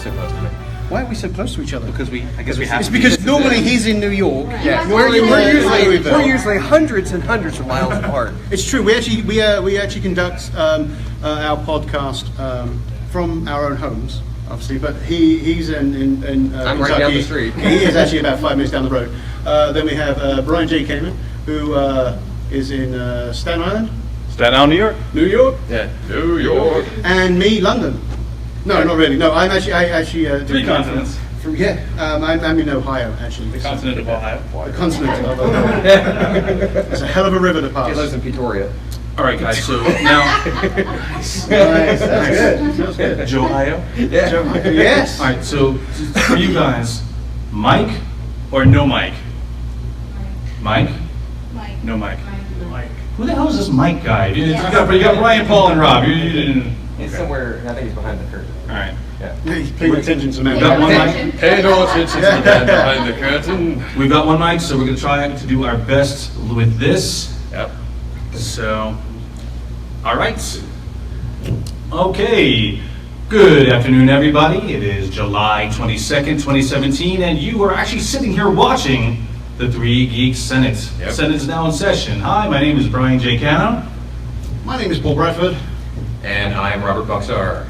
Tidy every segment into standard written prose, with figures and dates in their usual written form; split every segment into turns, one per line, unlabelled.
so close to me?
Why are we so close to each other?
Because I guess we have
It's
to be.
because normally he's in New York.
Yeah,
We're
we're usually hundreds and hundreds of miles apart.
It's true. We actually conduct our podcast from our own homes, obviously. But he's in
I'm
Kentucky.
right down the street.
He is actually about 5 minutes down the road. Then we have Brian J. Kamen, who is in Staten Island,
Staten Island, New York.
New York,
Yeah, New York.
and me, London. No, not really. No, I actually
Three continents.
I'm in Ohio, actually.
The continent of Ohio.
The continent of Ohio. It's a hell of a river to pass.
He lives in Peoria.
All right, guys. So now,
Nice. That's good. Feels good.
Johio.
Yeah.
Yes.
All right. So for you guys, mic or no mic? Mic.
Mike.
No mic. Mike. Who the hell is this Mike guy? You got Ryan, Paul, and Rob. You didn't.
He's somewhere, I think he's behind the curtain.
All right.
Yeah.
He's paying attention to me.
We got one mic.
Pay no attention to the man behind the curtain.
We've got one mic, so we're gonna try to do our best with this.
Yep.
So, all right. Okay. Good afternoon, everybody. It is July 22nd, 2017, and you are actually sitting here watching the Three Geeks Senate.
Yep.
Senate is now in session. Hi, my name is Brian J. Cano,
My name is Paul Bradford.
And I'm Robert Buxar.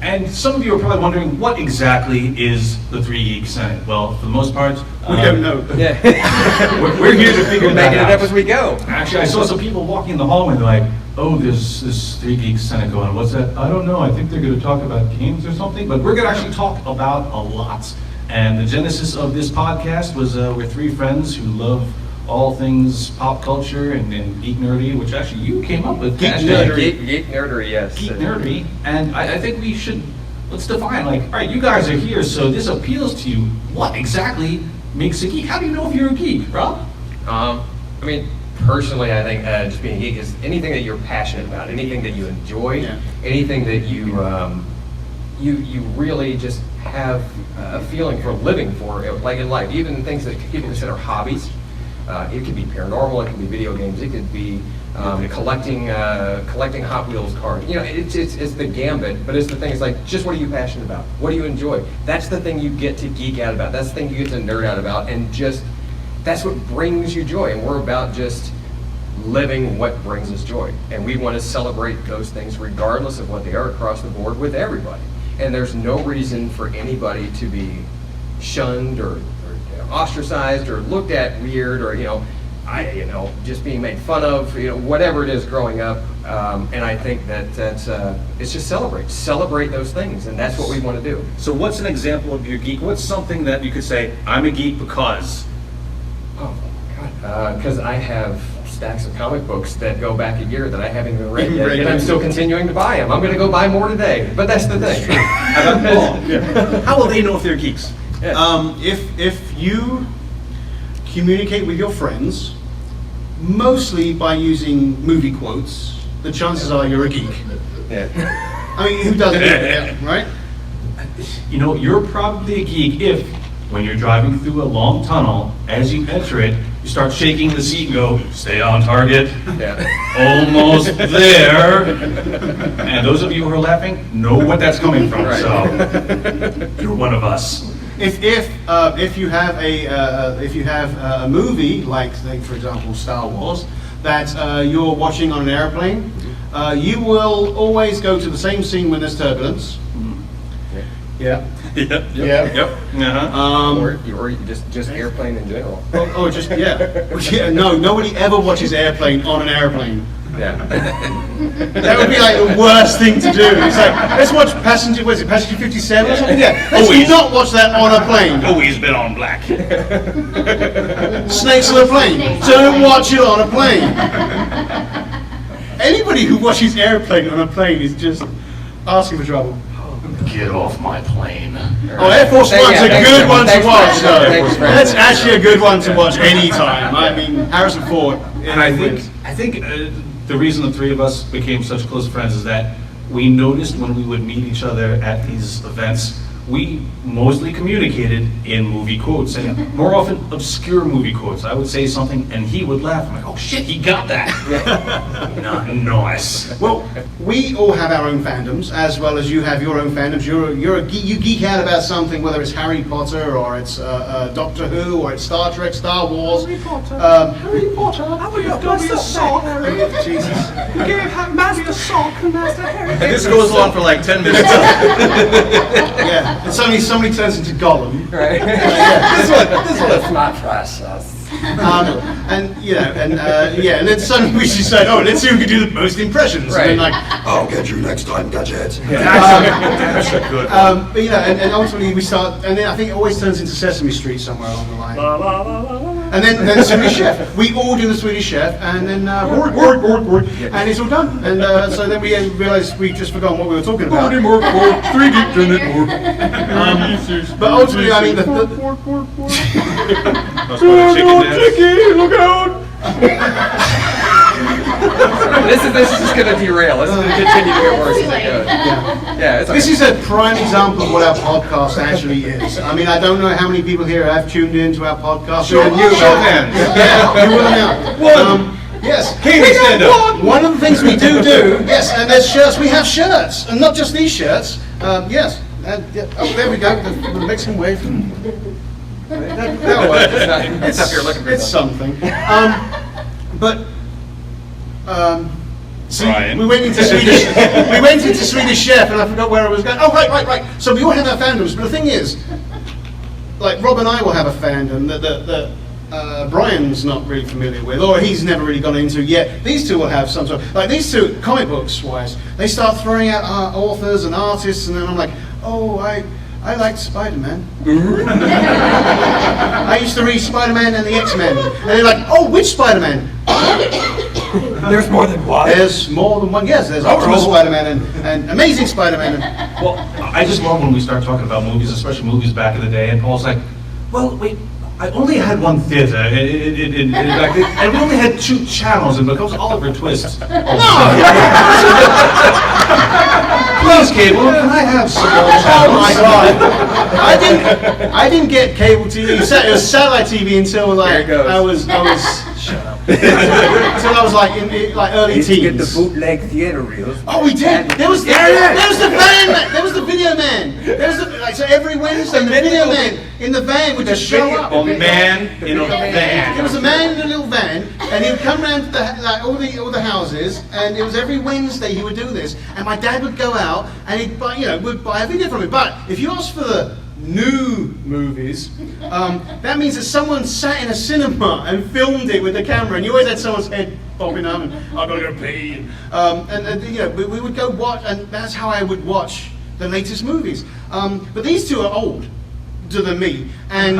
and some of you are probably wondering what exactly is the Three Geeks Senate. Well, for the most part,
We don't know.
Yeah.
we're here to figure
We're
that
making
out.
it up as we go.
Actually, I saw some people walking in the hallway, and they're like, oh, there's this Three Geeks Senate going on. What's that? I don't know. I think they're going to talk about games or something. But we're going to actually talk about a lot. And the genesis of this podcast was we're three friends who love all things pop culture and geek nerdy, which actually you came up with.
Geek
Hashtag
nerdery.
Geek nerdery, yes.
Geek nerdy. And I think we should, let's define, like, all right, you guys are here, so this appeals to you. What exactly makes a geek? How do you know if you're a geek, Rob?
I mean, personally, I think just being a geek is anything that you're passionate about, anything that you enjoy,
Yeah.
anything that you really just have a feeling for living for, like in life. Even things that people consider hobbies. It could be paranormal, it could be video games, it could be collecting Hot Wheels cars. You know, it's the gambit, but it's the thing. It's like, just what are you passionate about? What do you enjoy? That's the thing you get to geek out about. That's the thing you get to nerd out about, and just that's what brings you joy. And we're about just living what brings us joy, and we want to celebrate those things regardless of what they are across the board with everybody. And there's no reason for anybody to be shunned or ostracized or looked at weird or just being made fun of, whatever it is growing up. And I think that's it's just celebrate those things, and that's what we want to do.
So what's an example of your geek? What's something that you could say, I'm a geek because?
Oh God, because I have stacks of comic books that go back a year that I haven't even read yet, and I'm still continuing to buy them. I'm going to go buy more today, but that's the thing.
How about Paul? How will they know if they're geeks?
Yeah.
If you communicate with your friends, mostly by using movie quotes, the chances are you're a geek.
Yeah.
I mean, who doesn't, right?
You know, you're probably a geek if, when you're driving through a long tunnel, as you enter it, you start shaking the seat and go, stay on target,
Yeah.
almost there. And those of you who are laughing know what that's coming from,
Right.
so you're one of us.
If you have a movie like, say, for example, Star Wars, that you're watching on an airplane, you will always go to the same scene when there's turbulence. Yeah.
Yep.
Yeah.
Uh-huh.
Or just airplane in general.
Oh, just yeah. No, nobody ever watches airplane on an airplane.
Yeah.
That would be like the worst thing to do. It's like, let's watch Passenger 57 or something? Yeah. Let's
Always.
not watch that on a plane.
Always been on black.
Snakes on a plane. Don't watch it on a plane. Anybody who watches airplane on a plane is just asking for trouble.
Get off my plane.
Oh, Air Force One's a good one to watch, though.
Thanks, Brad.
That's actually a good one to watch anytime. I mean, Harrison Ford.
And I think the reason the three of us became such close friends is that we noticed when we would meet each other at these events, we mostly communicated in movie quotes, and more often obscure movie quotes. I would say something, and he would laugh. I'm like, oh shit, he got that. Nice.
Well, we all have our own fandoms, as well as you have your own fandoms. You geek out about something, whether it's Harry Potter or it's Doctor Who or it's Star Trek, Star Wars.
Harry Potter.
Harry Potter.
How would you got me a sock?
Jesus.
You gave Master Sock and Master Harry.
And this goes on for like 10 minutes.
Yeah. And suddenly somebody turns into Gollum.
Right.
This one is not precious.
And and then suddenly we just said, oh, let's see who can do the most impressions.
Right.
And then
I'll get you next time, Gadget.
That's a good one.
but and ultimately we start, and then I think it always turns into Sesame Street somewhere along the line. And then Swedish Chef. We all do the Swedish Chef, and then and it's all done. And so then we realised we just forgotten what we were talking about. But ultimately, I mean,
Look out!
This is just going to derail. This is going to continue to get worse as it goes. Yeah, it's
This is a prime example of what our podcast actually is. I mean, I don't know how many people here have tuned into our podcast.
Show of hands.
Yeah, you will now. Yes.
Katie, stand up.
One of the things we do, yes, and there's shirts. We have shirts, and not just these shirts. Yes. Oh, there we go. The Mexican wave. That'll work.
It's up here looking for
It's something. See,
Brian.
we went into Swedish Chef, and I forgot where I was going. Oh, right. So we all have our fandoms, but the thing is, like Rob and I will have a fandom that Brian's not really familiar with, or he's never really gone into yet. These two will have some sort of, like these two, comic books wise, they start throwing out authors and artists, and then I'm like, oh, I like Spider-Man. I used to read Spider-Man and the X-Men, and they're like, oh, which Spider-Man?
There's more than one.
There's more than one. Yes, there's Ultimate Spider-Man and Amazing Spider-Man.
Well, I just love when we start talking about movies, especially movies back in the day, and Paul's like, well, wait, I only had one theater, and we only had 2 channels, and it becomes Oliver Twist. Please, cable, can I have some more channels?
Oh my God! I didn't get cable TV. It was satellite TV until
There it goes.
I was shut up. Until I was like in early
Get the
teens.
bootleg theater reels.
Oh, we did. There was the van. There was the video man. So every Wednesday, the video man in the van would just show up.
A man in a van.
There was a man in a little van, and he would come around to all the houses, and it was every Wednesday he would do this. And my dad would go out, and he'd buy, would buy a video from it. But if you ask for the new movies, that means that someone sat in a cinema and filmed it with the camera, and you always had someone's head popping up, and I'm gonna go pee. We would go watch, and that's how I would watch the latest movies. But these two are older than me, and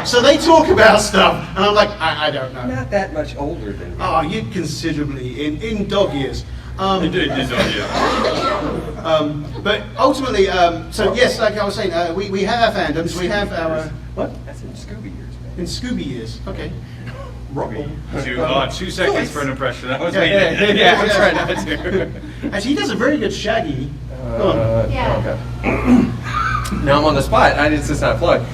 so they talk about stuff, and I'm like, I don't know.
Not that much older than me.
Oh, you considerably in dog years. But ultimately, so yes, like I was saying, we have our fandoms. We have our what?
That's in Scooby years, man.
In Scooby years. Okay.
2 seconds for an impression. I was
Yeah,
waiting.
Yeah, I'm trying not to.
Actually, he does a very good Shaggy. Go on.
Okay. Now I'm on the spot. It's just not a plug.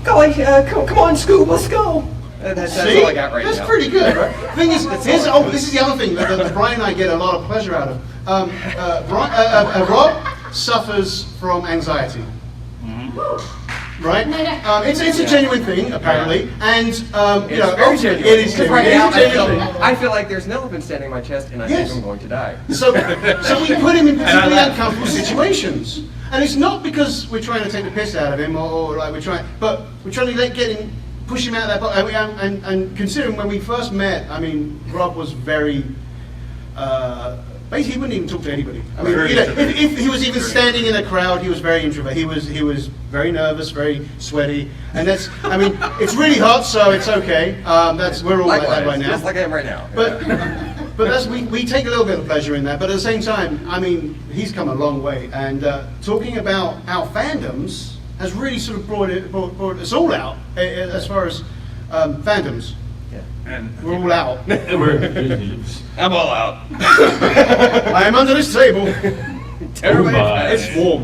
Come on, Scoob, let's go. That's
See?
all I got right
That's
now.
pretty good, right? Thing is, this is the other thing that Brian and I get a lot of pleasure out of. Rob suffers from anxiety. Right? It's a genuine thing, apparently, and
It's very genuine.
it is
Because
genuine.
right now,
It is genuine.
I feel like there's an elephant standing on my chest, and I
Yes.
think I'm going to die.
So we put him in particularly uncomfortable situations, and it's not because we're trying to take the piss out of him, or like we're trying to push him out of that box. And considering when we first met, I mean, Rob was very. Basically, he wouldn't even talk to anybody. I mean, if he was even standing in a crowd, he was very introvert. He was very nervous, very sweaty, and that's. I mean, it's really hot, so it's okay. We're all like that right now.
Just like I am right now.
But we take a little bit of pleasure in that. But at the same time, I mean, he's come a long way, and talking about our fandoms has really sort of brought us all out as far as fandoms.
And
We're all out.
I'm all out.
I am under this table.
Terribly
Boba.
It's warm.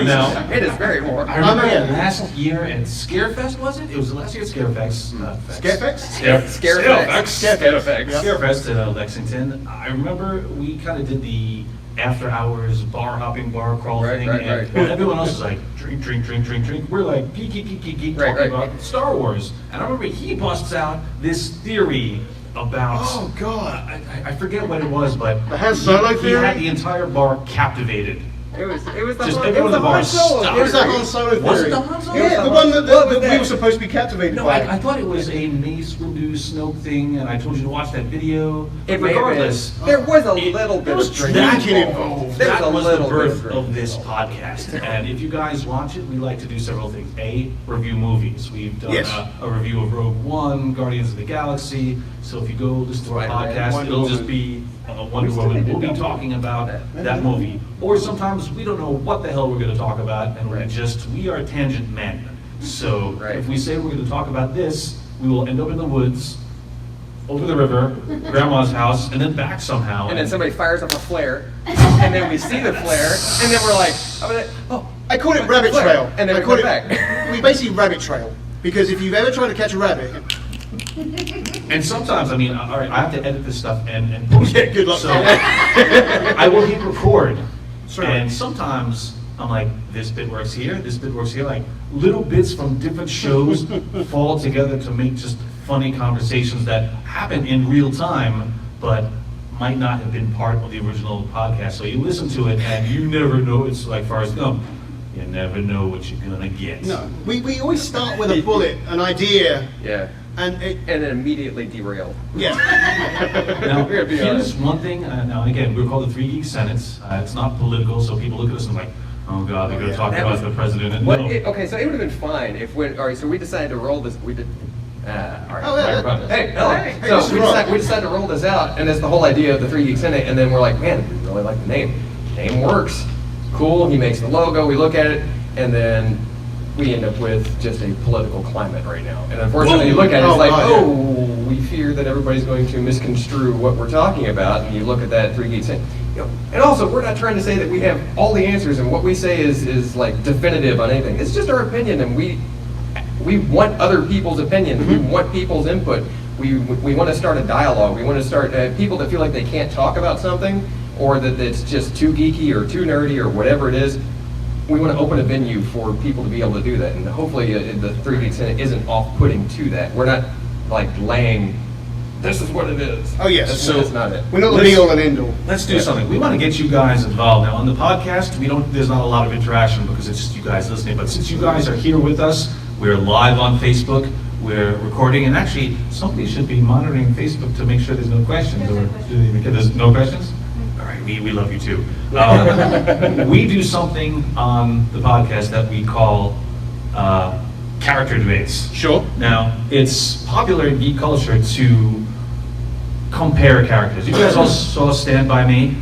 Now,
It is very warm.
I remember
yeah.
last year at Scarefest, was it? It was last year at Scarefest.
Scarefest?
Scarefest in Lexington. I remember we kind of did the after-hours bar hopping, bar crawl
Right,
thing,
right,
and
right.
when everyone else is like drink, drink, drink, drink, drink. We're like geek, geek, geek, geek, geek,
Right,
talking
right.
about Star Wars. And I remember he busts out this theory about.
Oh, God.
I forget what it was, but
The Han Solo
he
theory?
had the entire bar captivated.
It was the
Just
Han-
everyone
it
in the
was
bar
Han Solo
stopped.
It was the
theory.
Han Solo theory.
Was it the Han Solo?
Yeah, the one that,
What was
we
that?
were supposed to be captivated
No,
by.
I thought it was a Mace Windu Snoke thing, and I told you to watch that video.
It may have
Regardless,
been. There was a
it-
little
there
bit
was
of drinking
drinking
involved.
involved.
There was
That
a
was the
little bit
birth
of drinking
of this
involved.
podcast. And if you guys watch it, we like to do several things. A, review movies. We've done
Yes.
a review of Rogue One, Guardians of the Galaxy. So if you go listen to our
Spider-Man,
podcast,
Wonder
it'll just
Woman.
be Wonder Woman. We'll be talking about that movie. Or sometimes we don't know what the hell we're going to talk about, and we are tangent men. So
Right.
if we say we're going to talk about this, we will end up in the woods, over the river, grandma's house, and then back somehow.
And then somebody fires up a flare, and then we see the flare, and then we're like, oh,
I call it rabbit
Flare.
trail.
And then
I
we
call
come
it,
back.
We basically rabbit trail. Because if you've ever tried to catch a rabbit,
And sometimes, I mean, all right, I have to edit this stuff and post
yeah,
it.
good luck.
So I will hit record.
Sure.
And sometimes I'm like, this bit works here, this bit works here. Like little bits from different shows fall together to make just funny conversations that happen in real time, but might not have been part of the original podcast. So you listen to it and you never know. It's like Forrest Gump. You never know what you're gonna get.
no. We always start with a bullet, an idea,
yeah,
and it,
and then immediately derail.
yeah.
Now,
We're gonna be
here's
honest.
one thing, now again, we're called the Three Geek Senates. It's not political, so people look at us and like, oh God, they're gonna
yeah.
talk
That
about
was-
the president. And
What?
no.
Okay, so it would have been fine if we. All right, so we decided to roll this. We did. All right.
Oh, yeah.
microphone. Hey, hello.
Hey,
So
this is
we
Rob.
decided to roll this out, and that's the whole idea of the Three Geeks Senate. And then we're like, man, we really like the name. Name works. Cool. He makes the logo. We look at it, and then we end up with just a political climate right now. And unfortunately, you look at it, it's
Oh,
like,
God, yeah.
oh, we fear that everybody's going to misconstrue what we're talking about. And you look at that Three Geeks Senate. You know, and also, we're not trying to say that we have all the answers, and what we say is like definitive on anything. It's just our opinion, and we want other people's opinions. We want people's input. We want to start a dialogue. We want to start people that feel like they can't talk about something, or that it's just too geeky or too nerdy or whatever it is. We want to open a venue for people to be able to do that, and hopefully the Three Geeks Senate isn't off-putting to that. We're not like laying, this is what it is.
Oh, yes.
That's not it.
We're not the
Let's-
be all and end all.
Let's do something. We want to get you guys involved. Now, on the podcast, there's not a lot of interaction because it's just you guys listening. But since you guys are here with us, we're live on Facebook, we're recording, and actually, somebody should be monitoring Facebook to make sure there's no questions. Or there's no questions? All right, we love you too. We do something on the podcast that we call character debates.
Sure.
Now, it's popular in geek culture to compare characters. You guys all saw Stand By Me?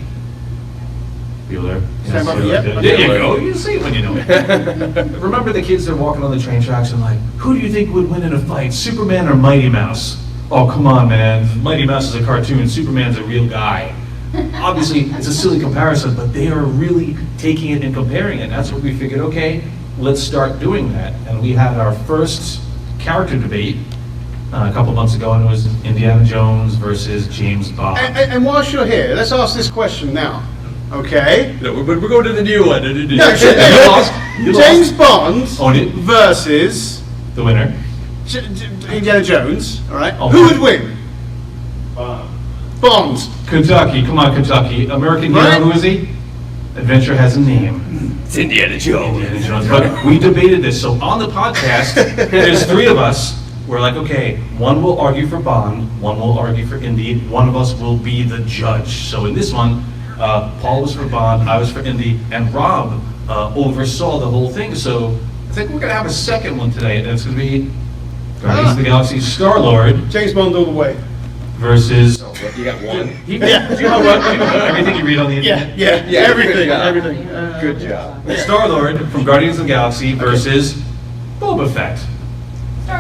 Bueller.
Stand By Me,
Yes,
yep.
there you go. You see it when you know it. Remember the kids that are walking on the train tracks and like, who do you think would win in a fight, Superman or Mighty Mouse? Oh, come on, man. Mighty Mouse is a cartoon. Superman's a real guy. Obviously, it's a silly comparison, but they are really taking it and comparing it. That's what we figured, okay, let's start doing that. And we had our first character debate a couple months ago, and it was Indiana Jones versus James Bond.
And whilst you're here, let's ask this question now. Okay?
No, we're going to the new one.
No,
You lost. You
James
lost.
Bond
Own it.
versus
The winner.
Indiana Jones, all right?
Oh.
Who would win? Bond.
Kentucky, come on, Kentucky. American hero,
Right.
who is he? Adventure has a name.
It's Indiana Jones.
Indiana Jones. But we debated this. So on the podcast, there's three of us. We're like, okay, one will argue for Bond, one will argue for Indy, one of us will be the judge. So in this one, Paul was for Bond, I was for Indy, and Rob oversaw the whole thing. So I think we're going to have a second one today, and it's going to be Guardians of the Galaxy Star-Lord
James Bond all the way.
versus...
You got one.
Yeah.
Do you know what? Everything you read on the internet?
Yeah, everything,
good job.
everything.
Good job.
Star-Lord from Guardians of the Galaxy versus Boba Fett.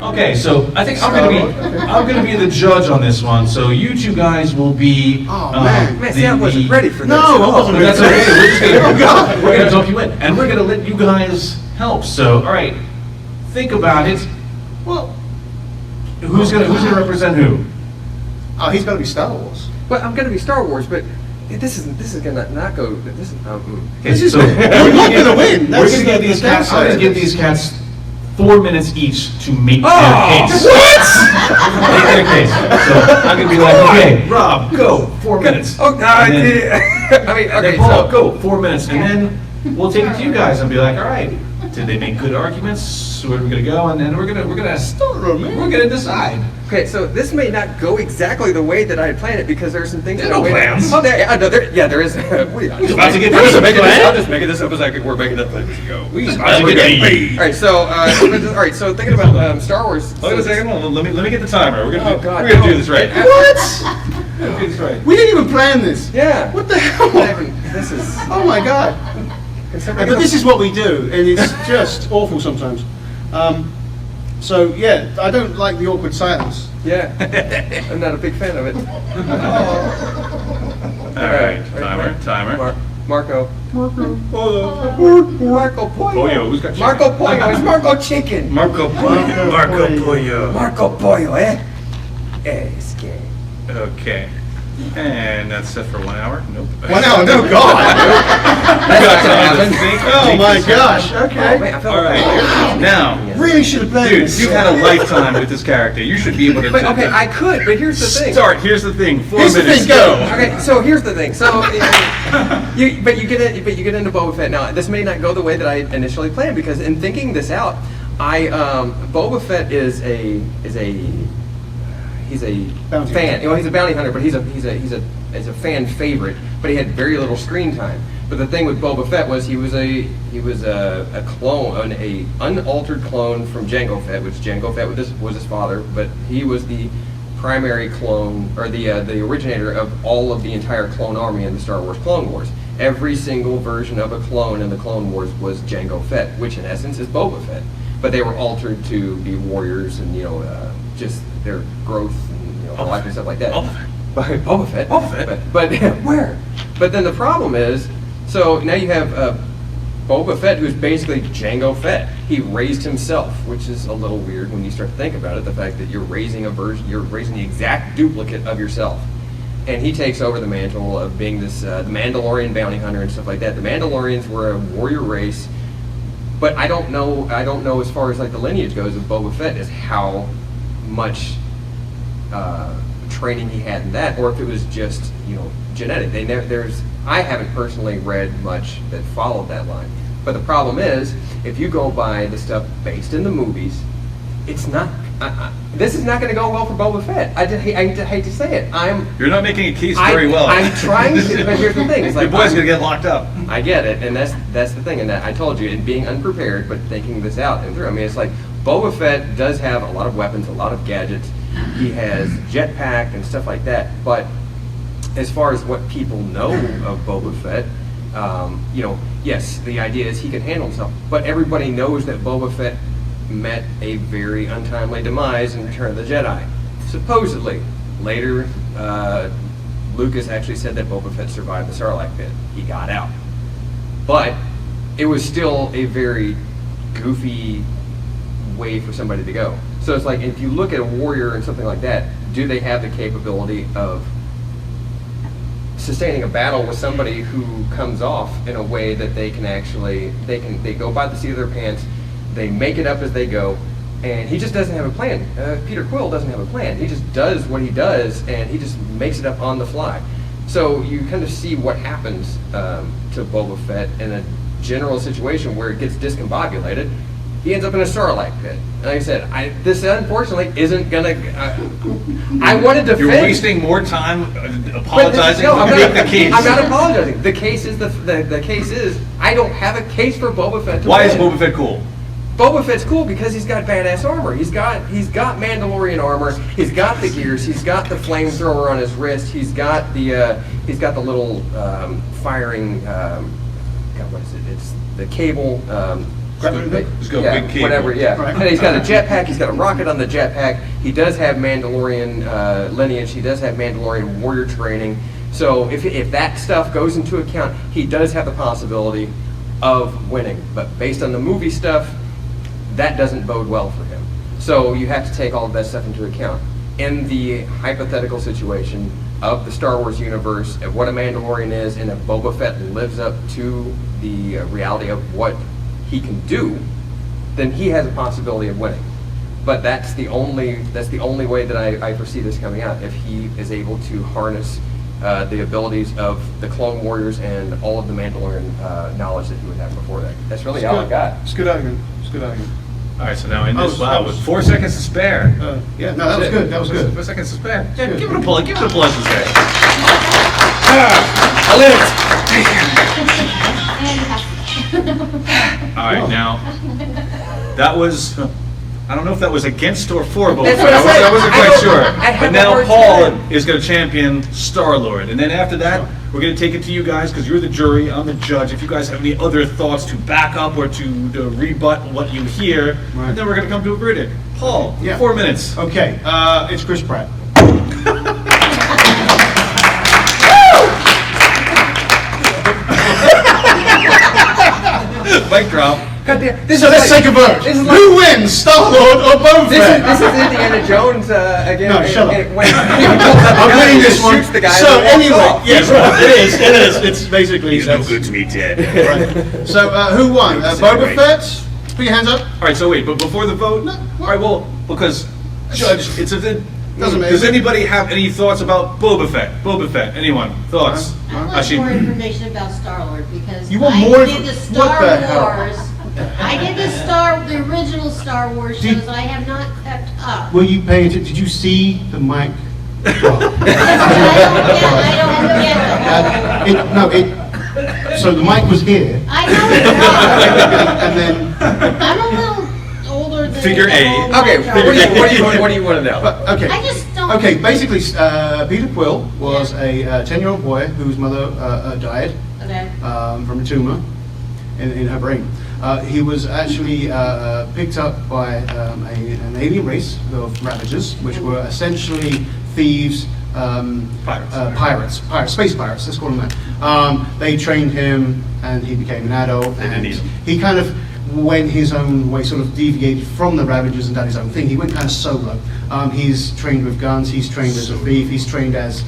Okay, so I think I'm gonna be the judge on this one. So you two guys will be.
Oh, man.
Man, see, I wasn't ready for this.
No, I wasn't
But
ready.
that's okay. We're just gonna, we're gonna dump you in, and we're gonna let you guys help. So, all right, think about it.
Well,
Who's gonna represent who?
oh, he's got to be Star Wars.
But I'm gonna be Star Wars, but this is gonna not go. This is.
Okay, so
We're not gonna win.
We're
That's
gonna give
the
these cats. I'm gonna
downside.
give these cats 4 minutes each to make their
Oh,
case.
what?
Make their case. So I'm gonna be like, okay, Rob, go 4 minutes.
Oh, no,
And then-
I mean,
And
okay,
then Paul,
so
go 4 minutes, and then we'll take it to you guys and be like, all right, did they make good arguments? Where are we gonna go? And then we're gonna decide.
okay, so this may not go exactly the way that I had planned it because there are some things.
There's
that
no
are way-
plans.
Oh, there is. What are you-
about to get
I'm just
paid.
making this-
Plan?
I'm just making this up as we're making up as we go.
We're
All right, so all right, so thinking about Star Wars.
Wait a second, let me get the timer. We're
Oh, God,
we're gonna
no.
do this right.
What?
We're gonna do this right.
We didn't even plan this.
Yeah.
What the hell?
This is.
Oh my God. But this is what we do, and it's just awful sometimes. So yeah, I don't like the awkward silence.
Yeah. I'm not a big fan of it.
All right, timer.
Marco. Marco Pollo.
Pollo, who's got chicken?
Marco Pollo. It's Marco Chicken.
Marco Pollo. Marco Pollo.
Marco Pollo, eh? Eh, it's gay.
Okay. And that's set for 1 hour? Nope.
1 hour? No, God.
That's not gonna happen.
Oh my gosh.
Oh,
Okay.
man, I felt
All right. Now,
Really should have planned
dude,
this.
you've had a lifetime with this character. You should be able to.
But okay, I could, but here's the thing.
Start. Here's the thing. 4
Here's the
minutes.
thing, go.
Okay, so here's the thing. So, you get into Boba Fett. Now, this may not go the way that I initially planned because in thinking this out, Boba Fett is a
Bounty
fan.
hunter.
You know, he's a bounty hunter, but he's a fan favorite. But he had very little screen time. But the thing with Boba Fett was he was a clone, an unaltered clone from Jango Fett, which Jango Fett was his father, but he was the primary clone or the originator of all of the entire clone army in the Star Wars Clone Wars. Every single version of a clone in the Clone Wars was Jango Fett, which in essence is Boba Fett. But they were altered to be warriors and just their growth and life and stuff like that. Boba Fett.
Boba Fett.
But where? But then the problem is, so now you have Boba Fett, who's basically Jango Fett. He raised himself, which is a little weird when you start to think about it. The fact that you're raising the exact duplicate of yourself, and he takes over the mantle of being this the Mandalorian bounty hunter and stuff like that. The Mandalorians were a warrior race, but I don't know as far as like the lineage goes of Boba Fett is how much training he had in that, or if it was just genetic. I haven't personally read much that followed that line. But the problem is, if you go by the stuff based in the movies, it's not. This is not going to go well for Boba Fett. I hate to say it.
You're not making a case very well.
I'm trying to, but here's the thing. It's like
Your boy's gonna get locked up.
I get it, and that's the thing. And that I told you, in being unprepared, but thinking this out and through. I mean, it's like Boba Fett does have a lot of weapons, a lot of gadgets. He has jetpack and stuff like that. But as far as what people know of Boba Fett, yes, the idea is he can handle himself. But everybody knows that Boba Fett met a very untimely demise in Return of the Jedi. Supposedly, later, Lucas actually said that Boba Fett survived the Sarlacc pit. He got out. But it was still a very goofy way for somebody to go. So it's like, if you look at a warrior and something like that, do they have the capability of sustaining a battle with somebody who comes off in a way that they can actually, they go by the seat of their pants, they make it up as they go, and he just doesn't have a plan. Peter Quill doesn't have a plan. He just does what he does, and he just makes it up on the fly. So you kind of see what happens to Boba Fett in a general situation where it gets discombobulated. He ends up in a Sarlacc pit. And like I said, this unfortunately isn't gonna. I wanted to.
You're wasting more time apologizing.
No,
Make the case.
I'm not apologizing. The case is the case is I don't have a case for Boba Fett.
Why is Boba Fett cool?
Boba Fett's cool because he's got badass armor. He's got Mandalorian armor. He's got the gears. He's got the flamethrower on his wrist. He's got the firing. God, what is it? It's the cable
Let's go
Yeah,
big cable.
whatever, yeah.
Right.
And he's got a jetpack, he's got a rocket on the jetpack. He does have Mandalorian lineage, he does have Mandalorian warrior training. So if that stuff goes into account, he does have the possibility of winning. But based on the movie stuff, that doesn't bode well for him. So you have to take all of that stuff into account. In the hypothetical situation of the Star Wars universe, of what a Mandalorian is, and if Boba Fett lives up to the reality of what he can do, then he has a possibility of winning. But that's the only way that I foresee this coming out, if he is able to harness the abilities of the Clone Warriors and all of the Mandalorian knowledge that he would have before that. That's really all I got.
It's a good argument. It's a good argument.
All right, so now in this,
Oh,
wow, with 4 seconds to spare.
Yeah, no, that was good. That was good.
4 seconds to spare. Yeah,
Good.
give it a pull. Give it a pull, as you say. All right, now, that was, I don't know if that was against or for Boba
That's
Fett.
what I said.
I wasn't
I
quite
don't-
sure.
I have
But
a
now
hard
Paul
time.
is going to champion Star-Lord. And then after that, we're going to take it to you guys, because you're the jury, I'm the judge. If you guys have any other thoughts to back up or to rebut what you hear,
Right.
and then we're going to come to a verdict. Paul,
Yeah.
4 minutes.
Okay, it's Chris Pratt.
Mic drop.
God damn,
So let's take a vote.
This is like,
Who wins, Star-Lord or Boba Fett?
this is Indiana Jones again.
No, shut up.
When he pulls out the
I'm
gun,
winning
he
this
just
one.
shoots the guy
So
and walks
anyway,
off.
yes, it is. It is. It's basically. that's-
to me, Ted.
Right. So who won? Boba Fett. Put your hands up.
All right, so wait, but before the vote, all right, well, because Judge, it's a.
Doesn't matter.
Does anybody have any thoughts about Boba Fett? Boba Fett, anyone? Thoughts?
I want
Actually,
more information about Star-Lord because
You want
I
more
did the
inf-
Star
what the hell?
Wars. I did the original Star Wars
Did-
shows. I have not kept up.
Were you paying attention? Did you see the mic drop?
I don't get the whole.
So the mic was here,
I know
and then.
I'm a little older than.
Figure
the
eight.
whole
Okay,
mic
what do you want to know?
But, okay.
I just don't.
Okay, basically, Peter Quill was a 10-year-old boy whose mother died
Okay.
from a tumor in her brain. He was actually picked up by an alien race of Ravagers, which were essentially thieves, space pirates, let's call them that. They trained him and he became an adult.
They didn't
And
need him.
he kind of went his own way, sort of deviated from the Ravagers and done his own thing. He went kind of solo. He's trained with guns, he's trained as a thief, he's trained as,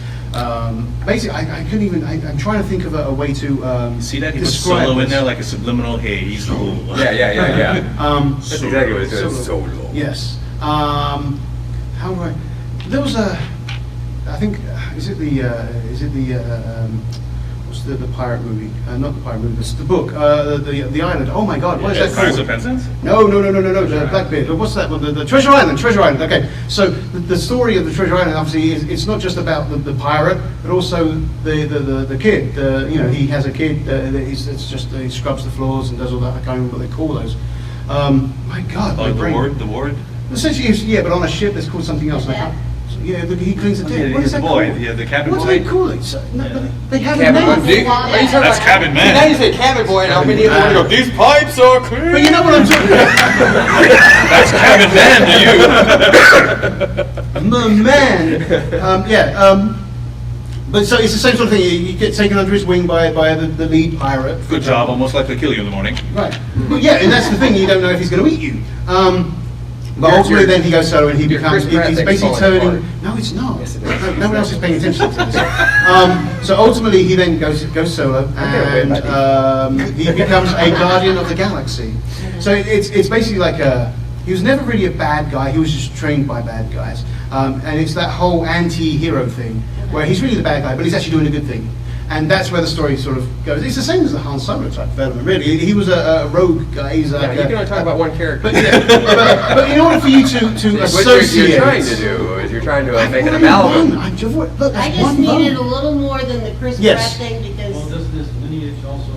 basically, I couldn't even, I'm trying to think of a way to
see that? He put
describe
Solo in
this.
there like a subliminal, hey, he's cool.
Yeah.
That's
exactly what it's doing.
Solo.
Yes. How do I? There was a. I think is it the what's the pirate movie? Not the pirate movie. It's the book. The island. Oh my God! What is that
Pirates
called?
of Penzance?
No. The Blackbeard. What's that one? The Treasure Island. Treasure Island. Okay. So the story of the Treasure Island obviously is it's not just about the pirate, but also the kid. He has a kid. It's just he scrubs the floors and does all that. I can't remember what they call those. My God. my
Oh,
brain.
the ward?
Essentially, yeah, but on a ship that's called something else. and I can't- Yeah, he cleans the deck.
Yeah,
What is
the
that
boy,
called?
yeah, the cabin
What do
boy.
they call it? So, no, but they have a
Cabin
name.
boy. Are you talking
That's
about-
cabin man.
Now you say cabin boy, and I'm immediately
Man.
want to go, these pipes are clean.
But you know what I'm talking about?
That's cabin man to you.
The man. But so it's the same sort of thing. You get taken under his wing by the lead pirate.
Good job, almost likely to kill you in the morning.
Right. Well, yeah, and that's the thing. You don't know if he's going to eat you. But
You're-
ultimately, then he goes solo and he
your
becomes.
Chris Pratt
He's
thing's
basically
falling
turning.
apart.
No, it's not.
Yes, it is.
No one else is paying attention to this. So ultimately, he then goes solo and he becomes a guardian of the galaxy. So it's basically like he was never really a bad guy. He was just trained by bad guys, and it's that whole anti-hero thing where he's really the bad guy, but he's actually doing a good thing. And that's where the story sort of goes. It's the same as the Han Solo type development, really. He was a rogue guy. He's
Yeah, you can only talk about one character.
But, yeah, but in order for you to
What you're
associate,
trying to do is you're trying to
I've
make an
already
amalgam.
won. Look,
I
that's
just
one
needed a
vote.
little more than the Chris
Yes.
Pratt thing because.
Well, does this lineage also?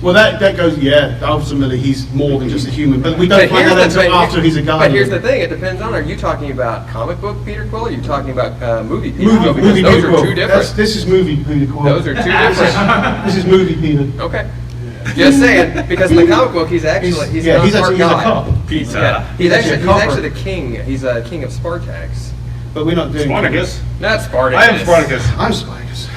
Well, that goes. Yeah, ultimately he's more than just a human. But we don't
But
find
here's
out
the
until
thing-
after he's a guy.
But here's the thing, it depends on, are you talking about comic book Peter Quill, or are you talking about movie Peter Quill? Because
movie
those
Peter
are
Quill.
two different.
This is movie Peter Quill.
Those are two different.
This is movie Peter.
Okay. Just saying, because in the comic book, he's not
he's
part
actually he's a
god.
cop.
Pizza.
Yeah, he's
actually a
actually
copper.
the king. He's a king of Spartax.
But we're not doing
Spartacus.
Not Spartacus.
I am Spartacus.
I'm Spartacus.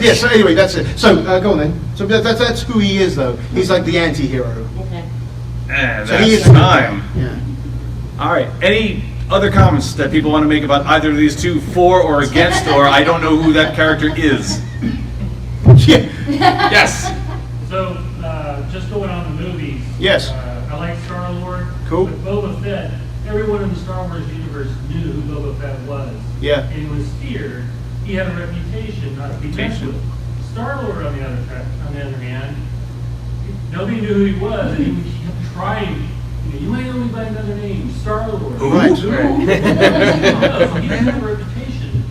Yeah, so anyway, that's it. So, go on then. So that's who he is, though. He's like the anti-hero.
Okay.
And
So he
that's
is
time.
Yeah.
All right. Any other comments that people want to make about either of these two, for or against, or I don't know who that character is?
Yeah.
Yes.
So, just going on the movies.
Yes.
I like Star-Lord.
Cool.
But Boba Fett, everyone in the Star Wars universe knew who Boba Fett was.
Yeah.
And he was feared. He had a reputation not to be messed with. Star-Lord, on the other hand, nobody knew who he was, and he kept trying. You might know me by another name, Star-Lord.
Right.
So he didn't have a reputation.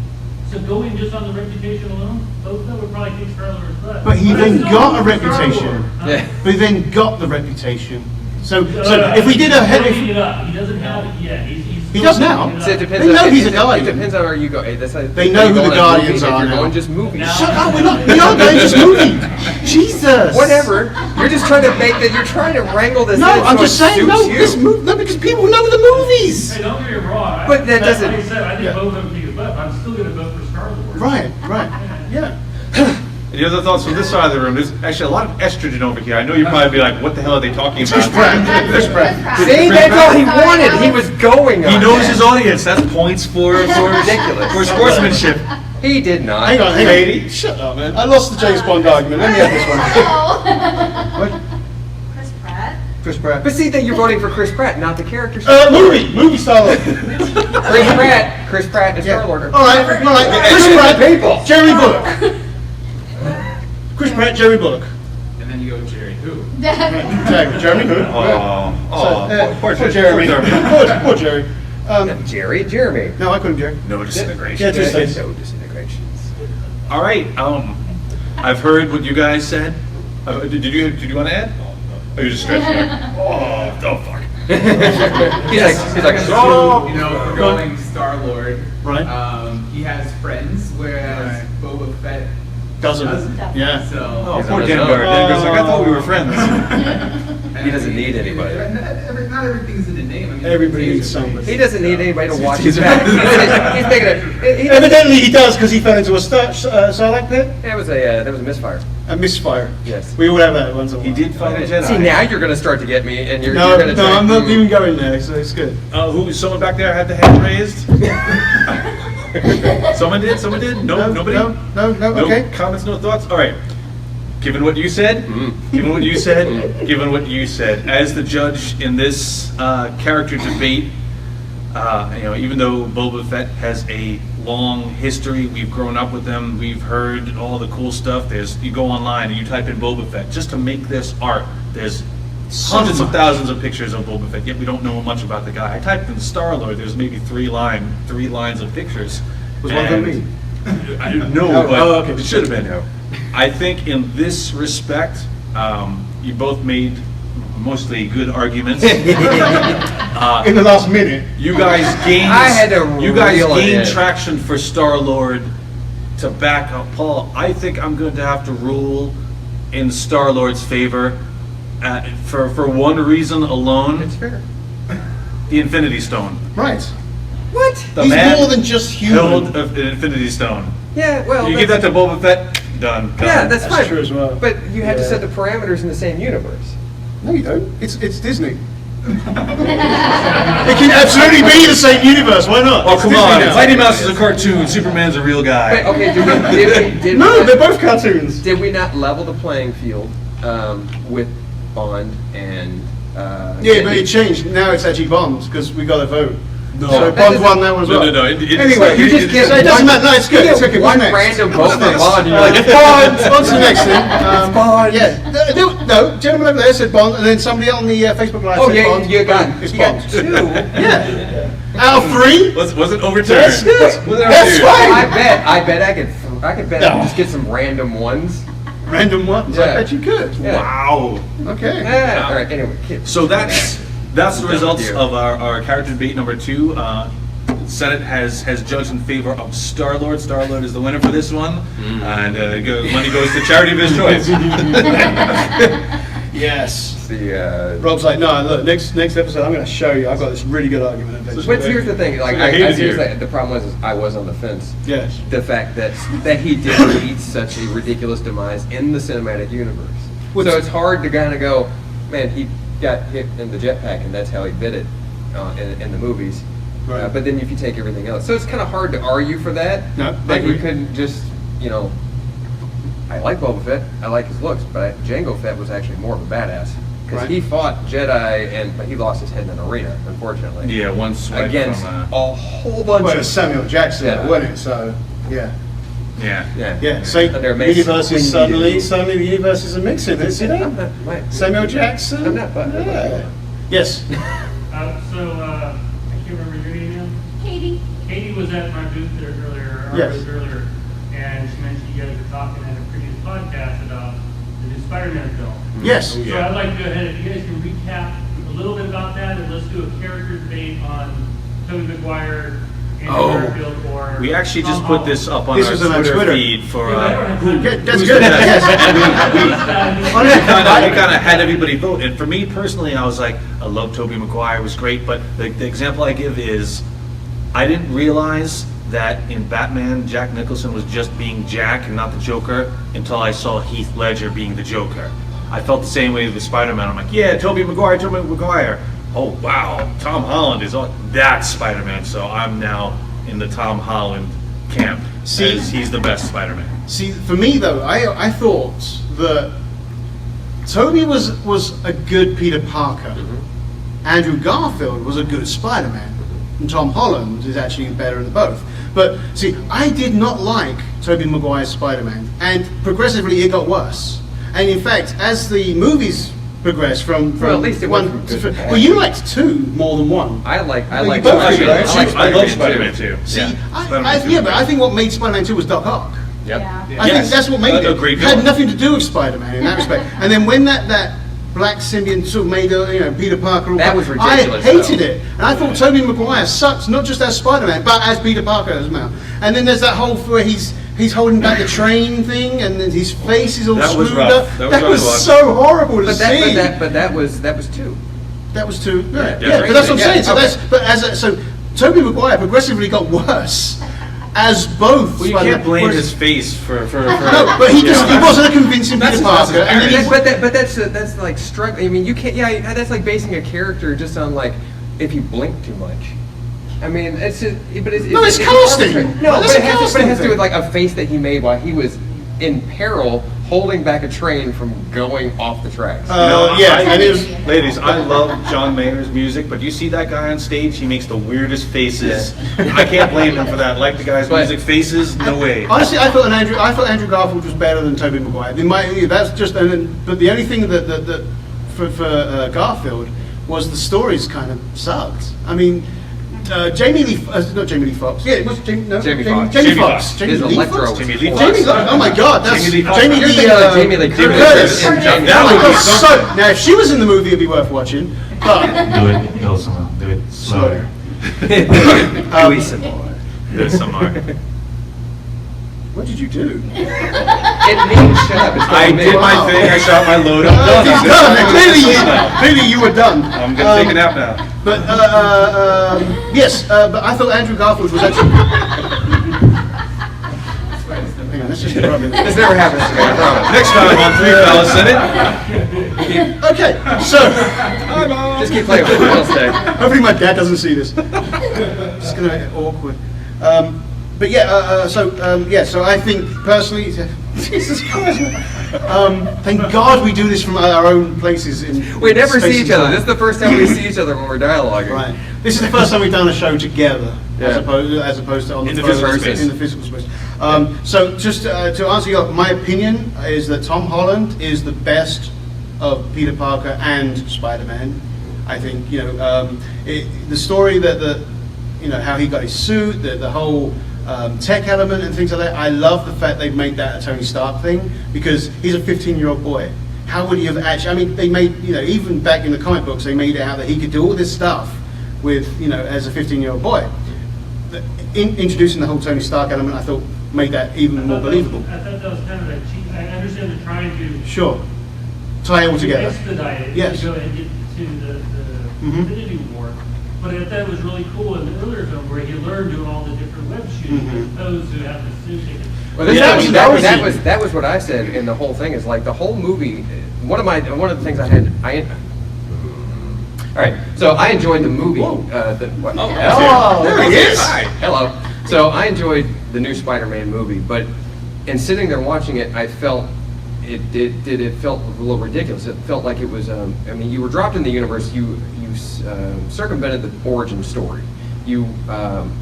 So going just on the reputation alone, Boba Fett would probably kick Star-Lord's butt.
But he then
I still
got a
love
reputation.
Star-Lord. Huh?
Yeah.
But he then got the reputation. So if we did a head,
Building it up. He doesn't have it yet. He's
He does now.
building it
So it
up.
depends.
They know
on,
he's a
it
Guardian.
depends on where you go. Hey,
They know who the Guardians are
If you're
now.
going just movies.
Now-
shut up, we are going just movie. Jesus.
Whatever. You're just trying to make that. You're trying to wrangle this.
No,
in
I'm
so
just
it
saying
suits you.
no, because people know the movies.
Hey, don't get me wrong.
But that doesn't-
Like I said, I think
Yeah.
Boba would kick his butt. I'm still going to vote for Star-Lord.
Right. Yeah.
Any other thoughts from this side of the room? There's actually a lot of estrogen over here. I know you'd probably be like, what the hell are they talking about?
Chris Pratt. Chris Pratt.
See, that's all he wanted. He was going on.
He knows
that.
his audience. That's points for
ridiculous.
for sportsmanship.
He did not.
Hang on.
Lady.
Shut up, man. I lost the James Bond argument. Let me have this one. What?
Chris Pratt?
Chris Pratt.
But see that you're voting for Chris Pratt, not the character.
Movie star.
Chris Pratt is Star-Lord.
All right. Chris Pratt.
People.
Jerry Bullock. Chris Pratt, Jerry Bullock.
And then you go Jerry who?
Exactly. Jeremy who?
Poor
Jeremy.
Jeremy.
Poor Jerry.
Jerry and Jeremy.
No, I couldn't Jerry.
No disintegration.
Yeah, just say.
No disintegrations.
All right. I've heard what you guys said. Did you want to add? Or you just stretching it? Oh, the fuck.
He's like,
So, you know, for going Star-Lord,
Right.
he has friends, whereas Boba Fett
Doesn't.
doesn't.
Yeah.
So,
Oh,
He's
poor
on his
Dengar.
own.
Dengar's like, I thought we were friends.
He doesn't need anybody.
Not everything's in the name. I mean,
Everybody needs
taser.
somebody.
He doesn't need anybody to watch his back. He's making a. He doesn't-
Evidently he does because he fell into a Sarlacc pit.
That was a misfire.
A misfire.
Yes.
We all have that once in a while.
He did fight a Jedi.
See, now you're going to start to get me, and you're
No,
going to.
no, I'm not even going there, so it's good.
Someone back there had the hand raised? Someone did? Someone did? No, nobody?
No, okay.
Comments, no thoughts? All right. Given what you said, given what you said, given what you said, as the judge in this character debate, even though Boba Fett has a long history, we've grown up with them, we've heard all the cool stuff. You go online and you type in Boba Fett just to make this art. There's hundreds of thousands of pictures of Boba Fett, yet we don't know much about the guy. I typed in Star-Lord, there's maybe three lines of pictures.
Was one of them me?
I didn't know, but
okay.
it should have been. I think in this respect, you both made mostly good arguments.
In the last minute.
You guys gained.
I had to
You guys
reel it
gained
in.
traction for Star-Lord to back up Paul. I think I'm going to have to rule in Star-Lord's favor for one reason alone:
It's fair.
the Infinity Stone.
Right.
What?
The
He's
man
more than just human.
held an Infinity Stone.
Yeah, well.
You give that to Boba Fett, done.
Yeah, that's fine.
true as well.
But you had to
Yeah.
set the parameters in the same universe.
No, you don't. It's Disney. It can absolutely be the same universe. Why not?
Oh,
It's
come
Disney
on.
now.
Mighty Mouse is a cartoon. Superman's a real guy.
But, okay, did
No,
we
they're
not,
both cartoons.
did we not level the playing field with Bond and?
Yeah, but it changed. Now it's actually Bond because we got a vote.
No.
So
That
Bond
doesn't-
won that one as well.
No.
Anyway,
you just get
so it doesn't matter. No, it's good.
you
It's
get
okay.
one
What's next?
random vote
What's
for
next?
Bond, and you're like,
Bond. On to the next thing.
It's Bond.
Yeah. No, gentleman over there said Bond, and then somebody on the Facebook Live
Oh
said
yeah,
Bond.
you got
It's
you
Bond.
got two.
Yeah. Out of three.
Wasn't overturned.
That's good.
Wasn't
That's
overturned.
fine.
I bet I could bet I could just get some random ones.
Random ones. I
Yeah.
bet you could.
Yeah.
Wow.
Okay.
Yeah. All right. Anyway, kids.
So that's the
Done
results
with you.
of our character debate number 2. Senate has judged in favor of Star-Lord. Star-Lord is the winner for this one, and money goes to charity of his choice.
Yes.
The,
Rob's like, no, look, next episode I'm going to show you. I've got this really good argument.
but here's the thing, like,
I hate
I
it here.
seriously, the problem was I was on the fence.
Yes.
The fact that he did meet such a ridiculous demise in the cinematic universe.
Which-
So it's hard to kind of go, man, he got hit in the jetpack and that's how he bit it in the movies.
Right.
But then if you take everything else, so it's kind of hard to argue for that.
No, I
that he
agree.
couldn't just, I like Boba Fett, I like his looks, but Jango Fett was actually more of a badass. Because
Right.
he fought Jedi, but he lost his head in an arena, unfortunately.
Yeah, one swipe
Against
from,
a whole bunch
Well,
of...
it's Samuel Jackson,
Yeah.
wasn't it? So, yeah.
yeah.
Yeah, so
Under amazing
universes
queen
suddenly the universes are mixing. See
I'm
that?
not,
Samuel Jackson.
I'm not butting
Yeah. Yes.
I can't remember your name now.
Katie,
Katie was at my booth there earlier, our
Yes.
booth earlier, and she mentioned you guys were talking at a previous podcast about the new Spider-Man film.
Yes.
So I'd like to go ahead, if you guys can recap a little bit about that, and let's do a character debate on Tobey Maguire, Andrew Garfield, or
We actually just
Tom
put this up on
This
our
was on our
Twitter
Twitter.
feed for.
Yeah, I don't have time.
Yeah, that's good. Yes.
We kind of had everybody vote, and for me personally, I was like, I love Tobey Maguire, it was great, but the example I give is, I didn't realize that in Batman, Jack Nicholson was just being Jack and not the Joker until I saw Heath Ledger being the Joker. I felt the same way with Spider-Man. I'm like, yeah, Tobey Maguire. Oh wow, Tom Holland is on. That's Spider-Man. So I'm now in the Tom Holland camp.
See-
as he's the best Spider-Man.
See, for me though, I thought that Toby was a good Peter Parker. Andrew Garfield was a good Spider-Man. And Tom Holland is actually better in both. But see, I did not like Tobey Maguire's Spider-Man, and progressively it got worse. And in fact, as the movies progressed from
Well, at least it went
one
from good
to
to bad.
well, you liked two more than one.
I like
you both
Spider-Man.
did, right?
I love
Spider-Man
Spider-Man too.
See,
Yeah. Spider-Man
I,
2
yeah,
is
but I
great.
think what made Spider-Man 2 was Doc Ock.
Yep.
yeah.
I think
Yes.
that's what made
A
it.
great
It had
villain.
nothing to do with Spider-Man in that respect. And then when that black symbiont sort of made Peter Parker, all
That was
I
ridiculous,
hated
though.
it, and I thought Tobey Maguire sucks not just as Spider-Man but as Peter Parker as well. And then there's that whole where he's holding back the train thing, and then his face is all
That was
screwed
rough.
up.
That was
That
rough
was
to watch.
so horrible to
But
see.
that was two.
That was too. Yeah,
Yeah,
but that's what I'm
yeah,
saying. So
okay.
that's so Tobey Maguire progressively got worse as both.
Well, you
Spider-Man,
can't blame
whereas-
his face for
No, but he wasn't a convincing
That's
Peter
his-
Parker, and then he
But that's like struggling. I mean, you can't. Yeah, that's like basing a character just on like if you blink too much. I mean, it's just, but it's
No, it's casting.
arbitrary. No,
That's
but
a
it has to
casting
do with
thing.
like a face that he made while he was in peril, holding back a train from going off the tracks.
yeah, and it was.
Ladies, I love John Mayer's music, but you see that guy on stage, he makes the weirdest faces. I can't blame him for that. Like the guy's
But-
music faces, no way.
Honestly, I thought Andrew Garfield was better than Tobey Maguire. That's just, but the only thing that for Garfield was the stories kind of sucked. I mean, not Jamie Lee Foxx. Yeah, it was
Jamie Foxx.
Jamie
Jamie
Foxx.
Foxx.
Jamie
His
Lee
Electro
Foxx?
was
Jamie Lee
horrible.
Foxx.
Oh my God, that's
Jamie Lee Foxx.
Jamie
You're
Lee.
thinking of Jamie Lee Curtis.
Curtis.
and Jamie
Oh my God,
Foxx.
so now if she was in the movie, it'd be worth watching. But
Do it, go somehow, do it slower.
Do some more.
There's some more.
what did you do?
It means shut up. It's
I
going
did
mid.
my thing, I shot my load, I'm done.
He's done. Clearly you were done.
I'm gonna take a nap now.
But yes, but I thought Andrew Garfield was actually. Hang on, let's just rub it.
This never happens to me, I promise.
Next time on Three Fellas in It.
Okay, so
Just keep playing with it. I'll stay.
hopefully my dad doesn't see this. It's gonna make it awkward. But yeah, so I think personally, Jesus Christ. Thank God we do this from our own places.
We never
space
see
and
each other.
time.
This is the first time we see each other when we're dialoguing.
Right. This is the first time we've done a show together,
Yeah.
as opposed to on
In
the
the
phone,
physical space.
in the physical space. So just to answer my opinion is that Tom Holland is the best of Peter Parker and Spider-Man. I think the story that how he got his suit, the whole tech element and things like that. I love the fact they've made that a Tony Stark thing because he's a 15-year-old boy. How would he have actually? I mean, they made even back in the comic books, they made it out that he could do all this stuff with as a 15-year-old boy. introducing the whole Tony Stark element, I thought made that even more believable.
I thought that was kind of a cheap, I understand they're trying to.
Sure. Tie it all together.
Expedite it.
Yes.
To go and get to the
Mhm.
Infinity War. But I thought it was really cool in the earlier film where he learned doing all the different web shooting
Mhm.
as opposed to having a suit taken.
Well, this,
Yeah,
that was what I said in the whole thing, is like the whole movie, one of the things all right, so I enjoyed the movie. What?
Oh, there he is.
Hi, hello. So I enjoyed the new Spider-Man movie, but in sitting there watching it, I felt it felt a little ridiculous. It felt like it was, I mean, you were dropped in the universe, you circumvented the origin story. You,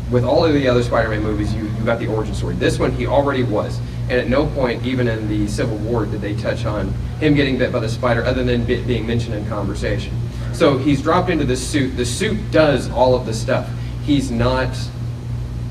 with all of the other Spider-Man movies, you got the origin story. This one, he already was. And at no point, even in the Civil War, did they touch on him getting bit by the spider, other than being mentioned in conversation. So he's dropped into this suit. The suit does all of the stuff. He's not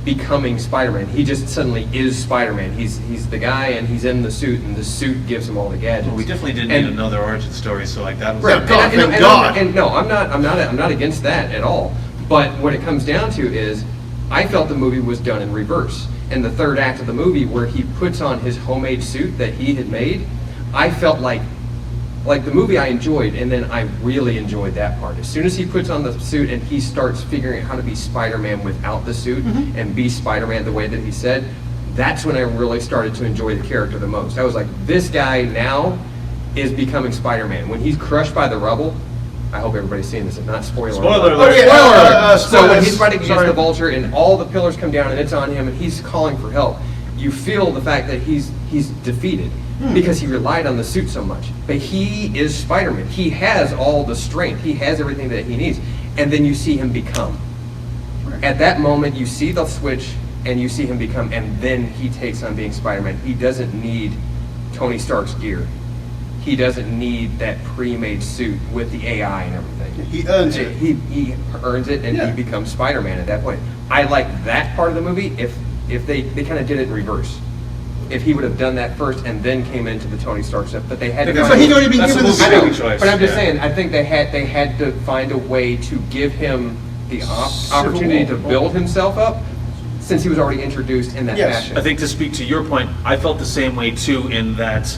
becoming Spider-Man. He just suddenly is Spider-Man. He's the guy, and he's in the suit, and the suit gives him all the gadgets.
Well, we definitely didn't
And-
need another origin story, so like that was.
Right. God, thank God.
And no, I'm not against that at all. But what it comes down to is, I felt the movie was done in reverse. In the third act of the movie, where he puts on his homemade suit that he had made, I felt like the movie I enjoyed, and then I really enjoyed that part. As soon as he puts on the suit and he starts figuring out how to be Spider-Man without the suit and be Spider-Man the way that he said, that's when I really started to enjoy the character the most. I was like, this guy now is becoming Spider-Man. When he's crushed by the rubble, I hope everybody's seen this, if not, spoiler
Spoiler
alert.
alert.
Oh, yeah,
Spoiler alert! So when
spoilers.
he's fighting against
Sorry.
the Vulture and all the pillars come down and it's on him and he's calling for help, you feel the fact that he's defeated because he relied on the suit so much. But he is Spider-Man. He has all the strength. He has everything that he needs. And then you see him become. At that moment, you see the switch and you see him become, and then he takes on being Spider-Man. He doesn't need Tony Stark's gear. He doesn't need that pre-made suit with the AI and everything.
He earns it.
He earns it, and
Yeah.
he becomes Spider-Man at that point. I like that part of the movie if they kind of did it in reverse. If he would have done that first and then came into the Tony Stark stuff, but they had to.
Because
So he'd already been
that's
given
a
the
movie
suit.
making choice.
But I'm just
Yeah.
saying, I think they had to find a way to give him the opportunity to build himself up, since he was already introduced in that
Yes.
fashion.
I think to speak to your point, I felt the same way too, in that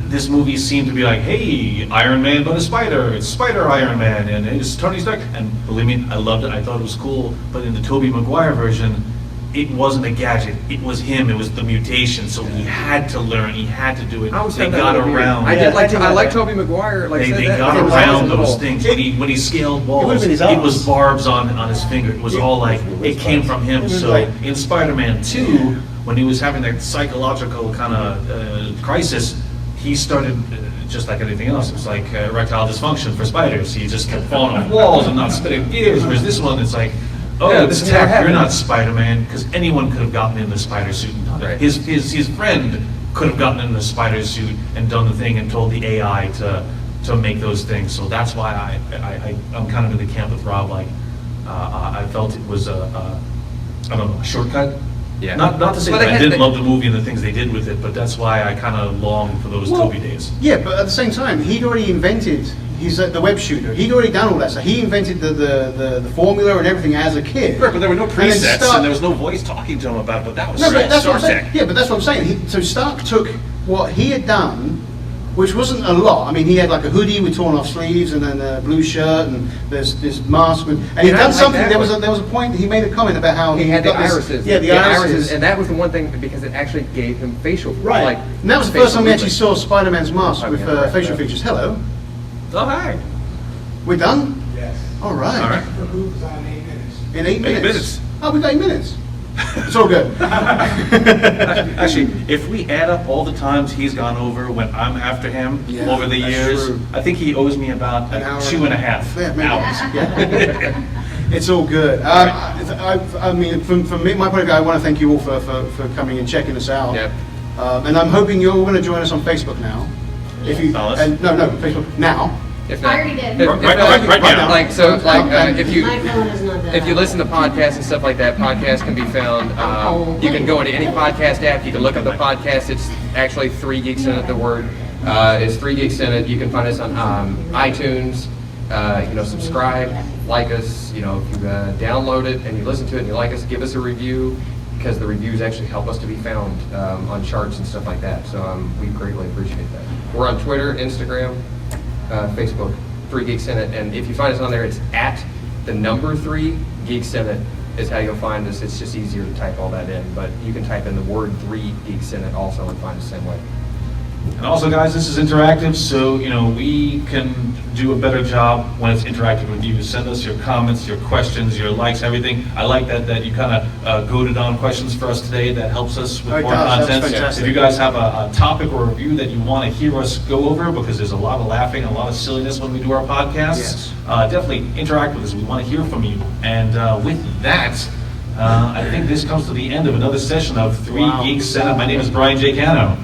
this movie seemed to be like, hey, Iron Man but a spider, it's Spider Iron Man, and it's Tony Stark. And believe me, I loved it, I thought it was cool, but in the Tobey Maguire version, it wasn't a gadget, it was him, it was the mutation, so he had to learn, he had to do it.
I always
They
found that
got
a little weird.
around.
I did like
think
I
that-
like Tobey Maguire. Like I said,
They
that,
got
but it was always
around
a little-
those things. When he scaled
would've
walls,
been his
it
arms.
was barbs on his finger. It was all like, it came from him.
was
So
like-
in Spider-Man 2, when he was having that psychological kind of crisis, he started just like anything else. It was like erectile dysfunction for spiders. He just kept falling off walls and not spitting gears. Whereas this one, it's like, oh,
Yeah,
this
this never
attack, you're
happened.
not Spider-Man, because anyone could have gotten in the spider suit and done it.
Right.
His friend could have gotten in the spider suit and done the thing and told the AI to make those things. So that's why I'm kind of in the camp with Rob. Like, I felt it was I don't know, a shortcut.
Yeah.
Not to say
Well,
that
they
I
had-
didn't
they-
love the movie and the things they did with it, but that's why I kind of longed for those Toby days.
Yeah, but at the same time, he'd already invented the web shooter. He'd already done all that stuff. He invented the formula and everything as a kid.
Right, but there were no
And then
presets
Stark-
and there was no voice talking to him about it, but that was
No, but that's what I'm
Star
saying.
Trek.
Yeah, but that's what I'm saying. So Stark took what he had done, which wasn't a lot. I mean, he had like a hoodie with torn off sleeves and then a blue shirt and there's this mask. And he'd
I
done
like
something.
that
There was
one.
a point. He made a comment about how
He had the
got this-
irises.
Yeah, the irises.
and that was the one thing because it actually gave him facial.
Right.
Like,
And that was the first time we actually
facial
saw Spider-Man's mask
Oh,
with
yeah, right,
facial
right.
features. Hello.
Oh, hi.
We're done?
Yes.
All right.
All right.
The move is on 8 minutes.
In 8 minutes.
minutes.
Oh, we got 8 minutes. It's all good.
Actually, if we add up all the times he's gone over when I'm after him
Yeah,
over the
that's
years,
true.
I think he owes me about
An hour
2.5
Yeah, maybe.
hours.
Yeah. It's all good. I mean, from me, my point of view, I want to thank you all for coming and checking us out.
Yep.
And I'm hoping you're all going to join us on Facebook now. If you
Fellas.
and no, Facebook now.
If
I already did.
Right now.
Like so, like if you
My phone is not that.
if you listen to podcasts and stuff like that, podcasts can be found. You can go into any podcast app. You can look up the podcast. It's actually 3 Geeks in it. The word is 3 Geeks in it. You can find us on iTunes,
subscribe, like us. If you download it and you listen to it and you like us, give us a review, because the reviews actually help us to be found on charts and stuff like that. So we greatly appreciate that. We're on Twitter, Instagram, Facebook, 3 Geek Senate, and if you find us on there, it's at the number 3 Geek Senate is how you'll find us. It's just easier to type all that in, but you can type in the word 3 Geek Senate also and find us the same way.
And also, guys, this is interactive, so we can do a better job when it's interactive with you. Send us your comments, your questions, your likes, everything. I like that you kind of goaded on questions for us today. That helps us with
Oh,
more
gosh, that's
content.
fantastic.
If you guys have a topic or a review that you want to hear us go over, because there's a lot of laughing, a lot of silliness when we do our podcasts, definitely interact with us. We want to hear from you. And with that, I think this comes to the end of another session of 3
Wow.
Geeks Senate. My name is Brian J. Cano.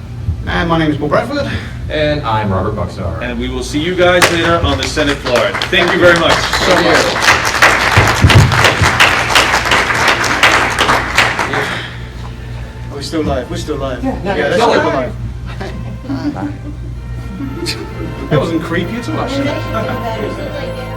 And my name is Paul Bradford.
And I'm Robert Buckstar.
And we will see you guys later on the Senate floor. Thank you very much so much.
Are we still live? We're still live.
Yeah,
that's
still
still
live.
live. That wasn't creepy at all,
Maybe
actually.
I should do that or something like that.